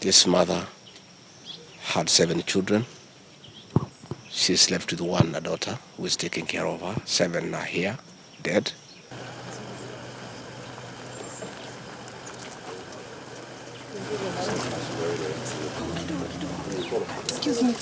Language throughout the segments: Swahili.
This mother had 7 children. She's left with one daughter who is taking care of her. 7 are here, dead. Excuse me.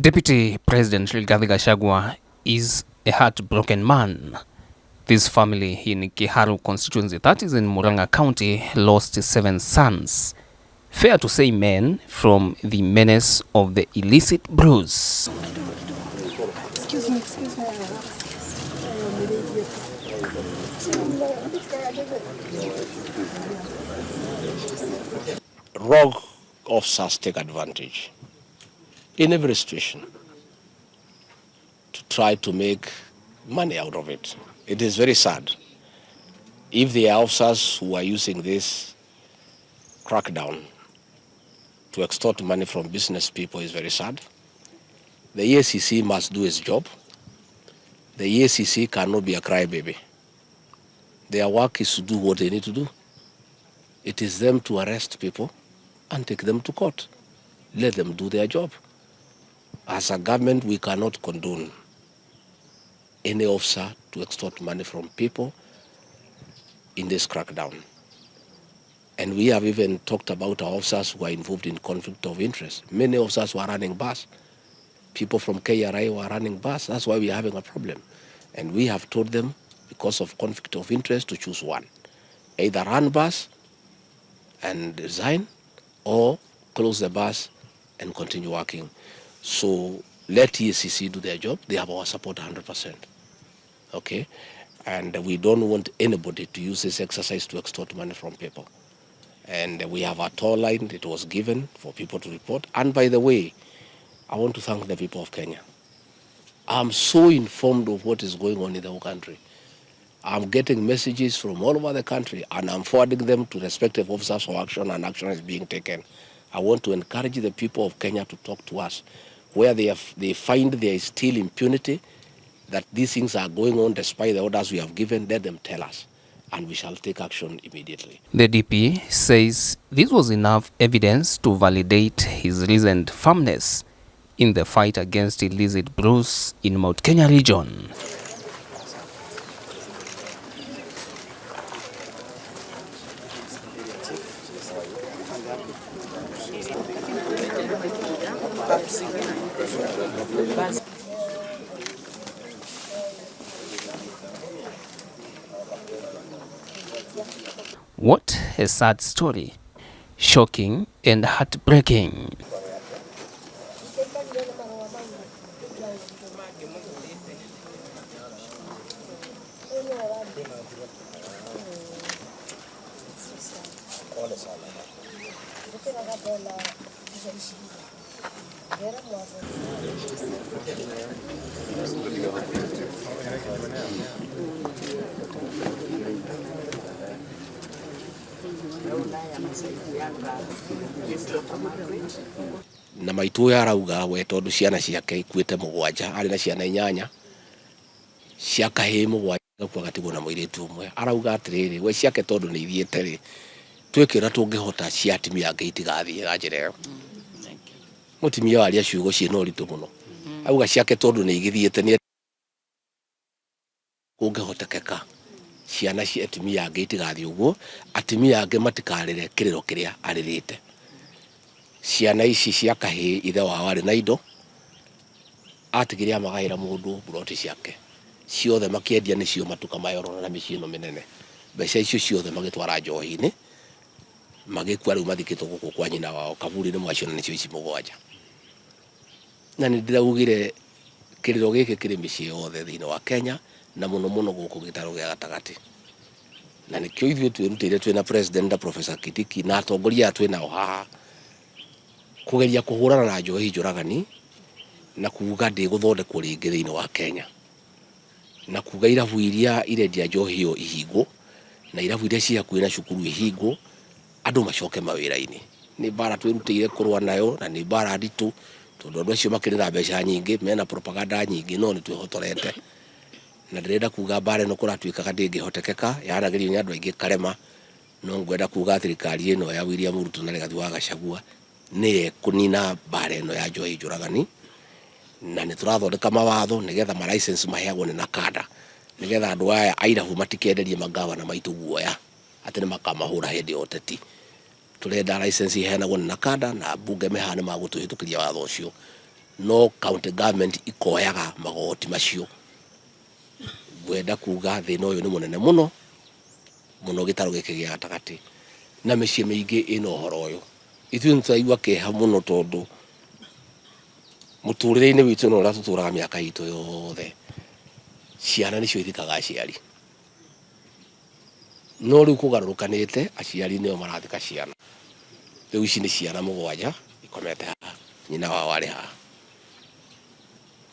Deputy President Gachagua is a heartbroken man. This family in Kiharu constituency, that is in Murang'a County, lost 7 sons. Fair to say men from the menace of the illicit brews. Excuse me. Rogue officers take advantage in every situation to try to make money out of it. It is very sad. If the officers who are using this crackdown to extort money from business people, is very sad. The EACC must do its job. The EACC cannot be a crybaby. Their work is to do what they need to do. It is them to arrest people and take them to court. Let them do their job. As a government, we cannot condone any officer to extort money from people in this crackdown. And we have even talked about our officers who are involved in conflict of interest. Many officers who are running bars. People from KRI who are running bars. That's why we are having a problem. And we have told them, because of conflict of interest, to choose one. Either run bars and resign, or close the bars and continue working. So let EACC do their job. They have our support 100%. Okay? And we don't want anybody to use this exercise to extort money from people. And we have a toll line that was given for people to report. And by the way, I want to thank the people of Kenya. I'm so informed of what is going on in the whole country. I'm getting messages from all over the country, and I'm forwarding them to respective officers for action, and action is being taken. I want to encourage the people of Kenya to talk to us. Where they find there is still impunity, that these things are going on despite the orders we have given, let them tell us, and we shall take action immediately. The DP says this was enough evidence to validate his recent firmness in the fight against illicit brews in Mount Kenya region. What a sad story, shocking and heartbreaking. Na maitu arauga we tondu ciana ciake ikuite 7 ari na ciana 8 ciaka he 7 kwa gatigwo na muiritu umwe arauga atiriri we ciake tondu ni ithiete ri twikira tungihota cia atimia ange itigathie na njira iyo mutimia wari aciugo ciina uritu muno auga ciake tondu ni igithiete ni kungihotekeka ciana cia atimia ange itigathie uguo atimia ange matikarire kiriro kiria aririte ciana ici cia kahii ithe wao ari na indo atigiria magaira mundu buroti ciake ciothe makiendia nicio matuka mayoro na micino minene mbeca icio ciothe magitwara njohi-ini magikua riu mathikitwo guku kwa nyina wao kaburi ni mwacio nicio ici 7 na ni ndiraugire kiriro giki kiri micii yothe thiini wa Kenya na muno muno guku gitaro gia gatagati na nikio ithuĩ twirutire twina president Professor Kitiki na atongoria twina haha kugeria kuhurana na njohi njuragani na kuuga ndi guthondekwo ringi thiini wa Kenya na kuga irabu iria irendia njohi iyo ihingo na irabu iria cia kwina cukuru ihingo andu macoke mawira-ini ni bara twirutire kurwa nayo na ni bara nditu tondu andu acio makirira mbeca nyingi mena propaganda nyingi no ni twihotorete na ndirenda kuga bare no kuratuikaga ndingihotekeka yaragĩrio nĩ andũ aingĩ karema, no ngwenda kuga thirikari ĩno ya William Ruto na Rigathi wa Gachagua nĩ kũnina bare ĩno ya njohi njũragani, na nĩ tũrathondeka mawatho nĩgetha ma license maheagwo nĩ nakada, nĩgetha andũ aya airahu matikenderie magavana maitũ guoya atĩ nĩ makamahũra hĩndĩ ya ũteti. Tũrenda license iheanagwo nĩ nakada na bunge mehane magũtũhĩtũkĩria watho ũcio, no county government ikoyaga magoti macio. Ngwenda kuga thĩna ũyũ nĩ mũnene mũno mũno gĩtarũ gĩkĩ gĩa gatagatĩ, na mĩciĩ mĩingĩ ĩna ũhoro ũyũ. Ithuĩ nĩtũraigua kĩeha mũno tondũ mũtũrĩre-inĩ witũ ũrĩa tũtũraga mĩaka itũ yothe, ciana nĩcio ithikaga aciari, no rĩu kũgarũrũkanĩte aciari nĩo marathika ciana. Rĩu ici nĩ ciana 7 ikomete haha, nyina wao arĩ haha.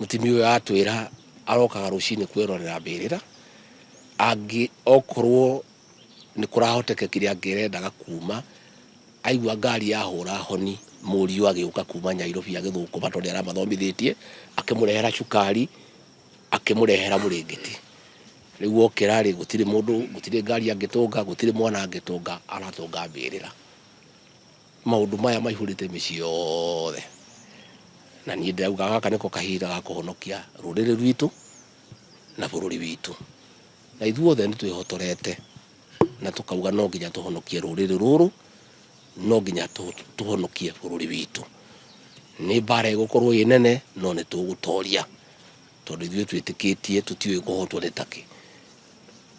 Mũtumia ũyũ atwĩra arokaga rũcinĩ kwĩrorera mbĩrĩra, okorwo nĩ kũrahotekekire angĩrendaga kuma, aigua ngari yahũra honi, mũriũ agĩũka kuma Nyairobi agĩthũkũma tondũ nĩaramathomithĩtie, akĩmũrehera cukari, akĩmũrehera mũrĩngĩti. Rĩu okĩra rĩ gũtirĩ mũndũ, gũtirĩ ngari angĩtũnga, gũtirĩ mwana angĩtũnga, aratũnga mbĩrĩra. Maũndũ maya maihũrĩte mĩciĩ yothe, na niĩ ndĩrauga gaka nĩko kahinda ga kũhonokia rũrĩrĩ rwitũ na bũrũri witũ, na ithuothe nĩtwĩhotorete na tũkauga no nginya tũhonokie rũrĩrĩ rũrũ, no nginya tũhonokie bũrũri witũ. Nĩ mbara ĩgũkorwo ĩ nene no nĩ tũgũtoria, tondũ ithuĩ twĩtĩkĩtie tũtiũĩ kũhotwo nĩ takĩ,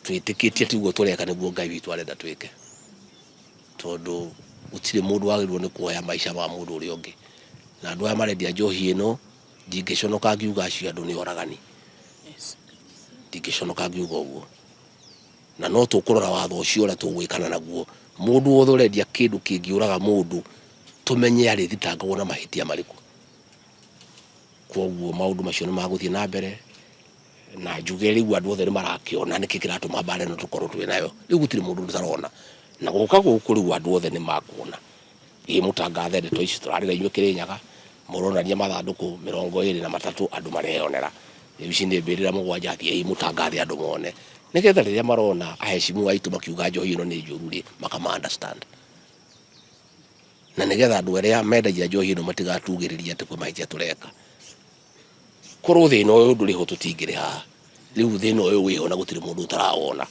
twĩtĩkĩtie tiguo tũreka nĩguo Ngai witũ arenda twĩke, tondũ gũtirĩ mũndũ wagĩrĩirwo nĩ kuoya maica ma mũndũ ũrĩa ũngĩ, na andũ aya marendia njohi ĩno ndingĩconoka ngiuga acio andũ nĩ oragani, ndingĩconoka ngiuga ũguo, na no tũkũrora watho ũcio ũrĩa tũgwĩkana naguo. Mũndũ wothe ũrendia kĩndũ kĩngĩũraga mũndũ tũmenye arĩthitangagwo na mahĩtia marĩkũ. Koguo maũndũ macio nĩ magũthiĩ na mbere, na njuge rĩu andũ othe nĩ marakĩona nĩkĩ kĩratũma mbara ĩno tũkorwo twĩ nayo. Rĩu gũtirĩ mũndũ ũtarona, na gũka gũkũ rĩu andũ othe nĩ makuona. Mũtangathe ndeto ici tũrarĩra inyuĩ Kĩrĩnyaga, mũronania mathandũkũ 23 andũ mareyonera. Rĩu ici nĩ mbĩrĩra 7 thiĩ mũtangathe andũ mone, nĩgetha rĩrĩa marona ahecimu aitũ makiuga njohi ĩno nĩ njũru rĩ, makama understand, na nĩgetha andũ arĩa mendagia njohi ĩno matigatugĩrĩria atĩ kwĩ mahĩtia tũreka. Korwo thĩna ũyũ ndũrĩ ho tũtingĩrĩ haha, rĩu thĩna ũyũ wĩho na gũtirĩ mũndũ ũtarawona.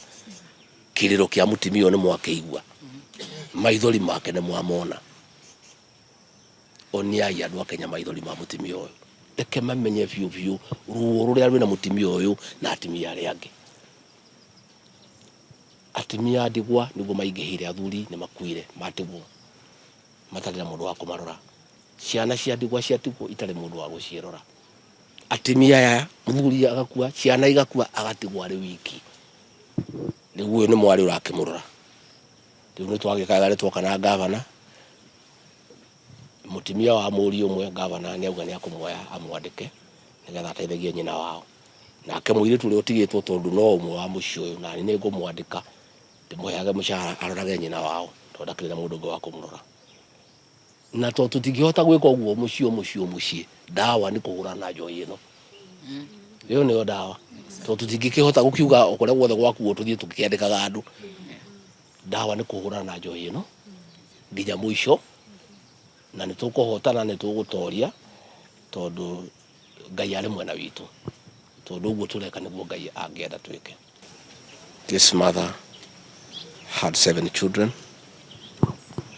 Kĩrĩro kĩa mũtumia ũyũ nĩ mwakĩigua, maithori make nĩ mwamona. Oniai andũ a Kenya maithori ma mũtumia ũyũ, reke mamenye biũ biũ ruo rũrĩa rwĩna mũtumia ũyũ na atumia arĩa angĩ. Atumia a ndigwa nĩguo maingĩhire, athuri nĩ makuire matigwo matarĩ na mũndũ wa kũmarora. Ciana cia ndigwa ciatigwo itarĩ mũndũ wa gũciĩrora. Atumia aya mũthuri agakua, ciana igakua, agatigwo arĩ wiki. Rĩu ũyũ nĩ mwarĩ ũrakĩmũrora. Rĩu nĩ twagĩkaga nĩ twoka na ngavana, mũtumia wa mũriũ ũmwe ngavana nĩ auga nĩ akũmuoya amwandĩke nĩgetha ateithagie nyina wao. Nake mũirĩtu ũrĩa ũtigĩtwo tondũ no ũmwe wa mũciĩ ũyũ, na nĩ ngũmwandĩka ndĩmũheage mũcara arorage nyina wao tondũ ndakĩrĩ na mũndũ ũngĩ wa kũmũrora. Na tondũ tũtingĩhota gwĩka ũguo mũciĩ, ndawa nĩ kũhũrana na njohi ĩno. Ĩyo nĩyo ndawa, tondũ tũtingĩkĩhota gũkiuga o kũrĩa guothe gwakuo tũthiĩ tũkĩandĩkaga andũ. Ndawa nĩ kũhũrana na njohi ĩno nginya mũico, na nĩ tũkũhotana, nĩ tũgũtoria, tondũ Ngai arĩ mwena witũ, tondũ ũguo tũreka nĩguo Ngai angĩenda twĩke. This mother had 7 children.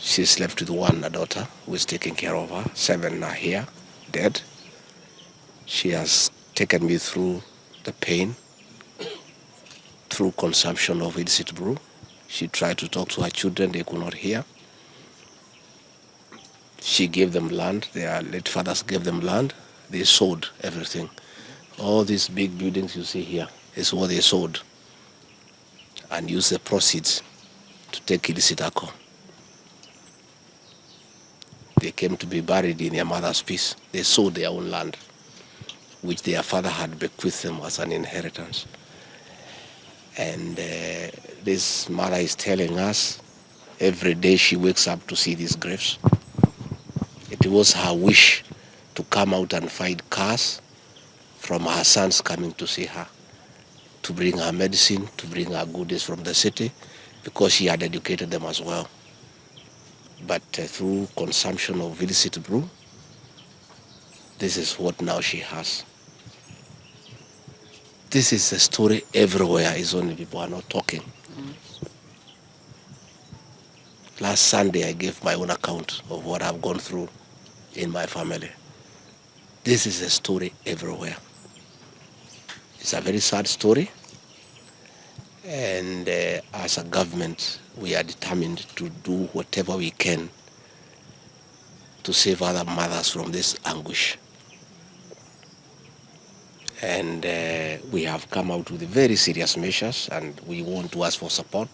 She's left with one daughter who is taking care of her. 7 are here, dead. She has taken me through the pain, through consumption of illicit brew. She tried to talk to her children, they could not hear. She gave them land, their late fathers gave them land. They sold everything. All these big buildings you see here is what they sold and used the proceeds to take illicit alcohol. They came to be buried in their mother's peace. They sold their own land, which their father had bequeathed them as an inheritance. And this mother is telling us every day she wakes up to see these graves. It was her wish to come out and find cars from her sons coming to see her. to bring her medicine, to bring her goodies from the city, because she had educated them as well. But through consumption of illicit brew, this is what now she has. This is a story everywhere, it's only people are not talking. Last Sunday, I gave my own account of what I've gone through in my family. This is a story everywhere. It's a very sad story. And as a government, we are determined to do whatever we can to save other mothers from this anguish. And we have come out with very serious measures, and we want to ask for support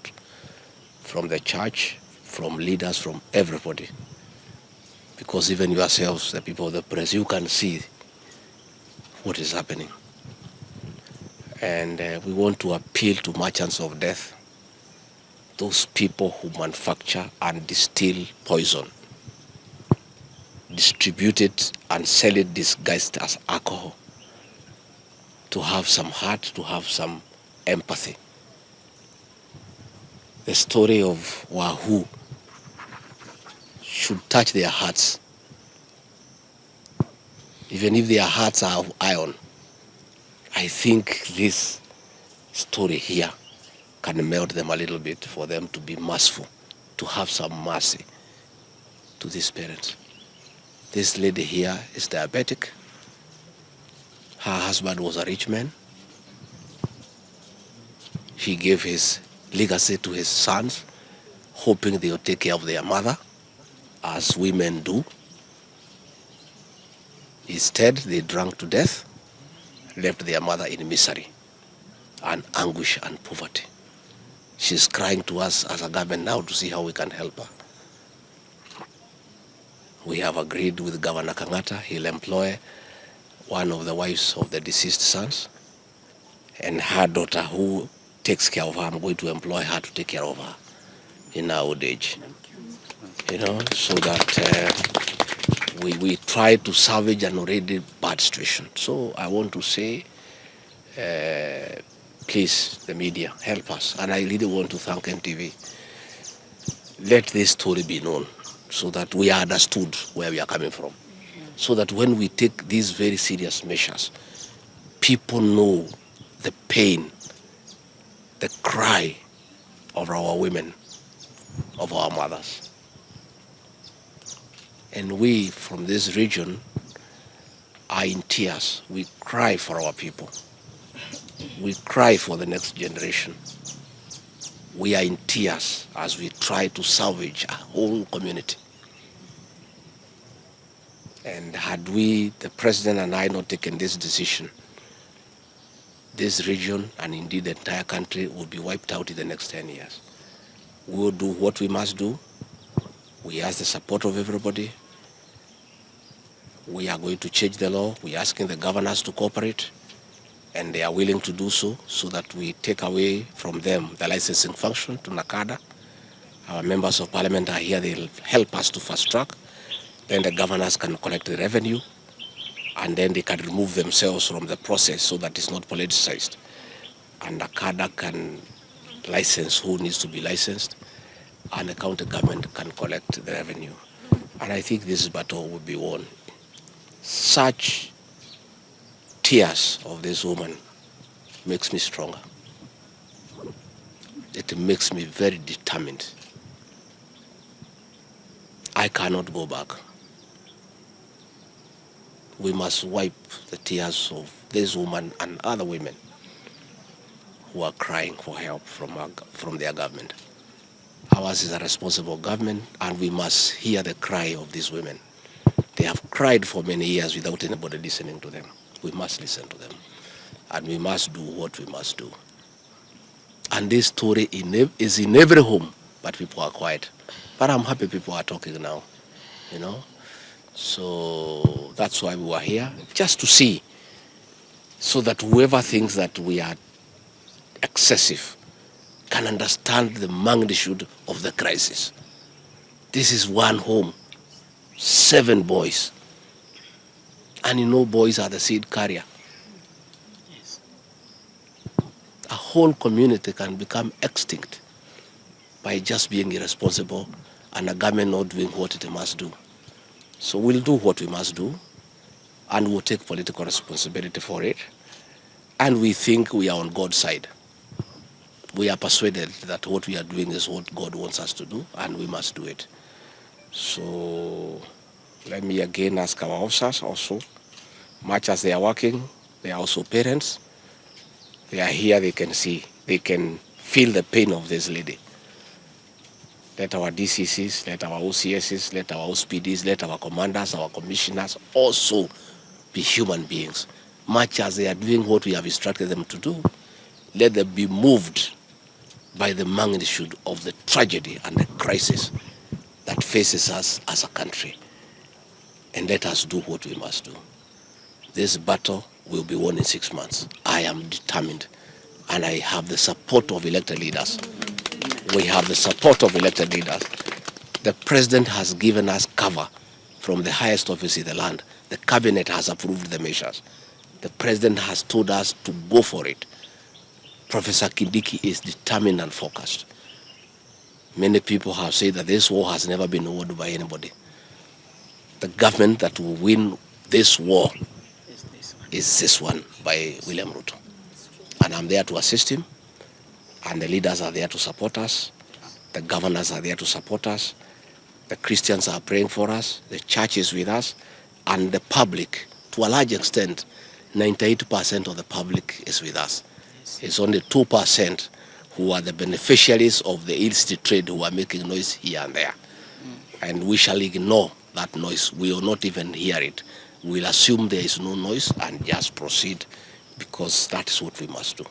from the church, from leaders, from everybody. Because even yourselves, the people of the press, you can see what is happening. And we want to appeal to merchants of death, those people who manufacture and distill poison, distribute it and sell it disguised as alcohol, to have some heart, to have some empathy. The story of Wahoo should touch their hearts, even if their hearts are of iron. I think this story here can melt them a little bit, for them to be merciful, to have some mercy to these parents. This lady here is diabetic. Her husband was a rich man. He gave his legacy to his sons, hoping they would take care of their mother, as women do. Instead, they drank to death, left their mother in misery and anguish and poverty. She's crying to us as a government now to see how we can help her. We have agreed with Governor Kangata. He'll employ one of the wives of the deceased sons, and her daughter who takes care of her. I'm going to employ her to take care of her in our old age. You know, so that we try to salvage an already bad situation. So I want to say, please, the media, help us. And I really want to thank NTV. Let this story be known so that we are understood where we are coming from. So that when we take these very serious measures, people know the pain, the cry of our women, of our mothers. And we from this region are in tears. We cry for our people. We cry for the next generation. We are in tears as we try to salvage a whole community. And had we, the president and I, not taken this decision, this region and indeed the entire country would be wiped out in the next 10 years. We will do what we must do. We ask the support of everybody. We are going to change the law. We are asking the governors to cooperate, and they are willing to do so, so that we take away from them the licensing function to NACADA. Our members of parliament are here. They'll help us to fast track. Then the governors can collect the revenue, and then they can remove themselves from the process so that it's not politicized. And NACADA can license who needs to be licensed, and the county government can collect the revenue. And I think this battle will be won. Such tears of this woman makes me stronger. It makes me very determined. I cannot go back. We must wipe the tears of this woman and other women who are crying for help from their government. Ours is a responsible government, and we must hear the cry of these women. They have cried for many years without anybody listening to them. We must listen to them, and we must do what we must do. And this story is in every home, but people are quiet. But I'm happy people are talking now, you know. So that's why we were here, just to see, so that whoever thinks that we are excessive can understand the magnitude of the crisis. This is one home, 7 boys. And you know, boys are the seed carrier. Yes. whole community can become extinct by just being irresponsible and a government not doing what it must do. So we'll do what we must do, and we'll take political responsibility for it. And we think we are on God's side. We are persuaded that what we are doing is what God wants us to do, and we must do it. So let me again ask our officers also, much as they are working, they are also parents. They are here, they can see, they can feel the pain of this lady. Let our DCCs, let our OCSs, let our OSPDs, let our commanders, our commissioners also be human beings. Much as they are doing what we have instructed them to do, let them be moved by the magnitude of the tragedy and the crisis that faces us as a country. And let us do what we must do. This battle will be won in 6 months. I am determined, and I have the support of elected leaders. We have the support of elected leaders. The president has given us cover from the highest office in the land. The cabinet has approved the measures. The president has told us to go for it. Professor Kindiki is determined and focused. Many people have said that this war has never been won by anybody. The government that will win this war is this one by William Ruto. And I'm there to assist him, and the leaders are there to support us. The governors are there to support us. The Christians are praying for us. The church is with us. And the public, to a large extent, 98% of the public is with us. It's only 2% who are the beneficiaries of the illicit trade who are making noise here and there. And we shall ignore that noise. We will not even hear it. We'll assume there is no noise and just proceed, because that is what we must do.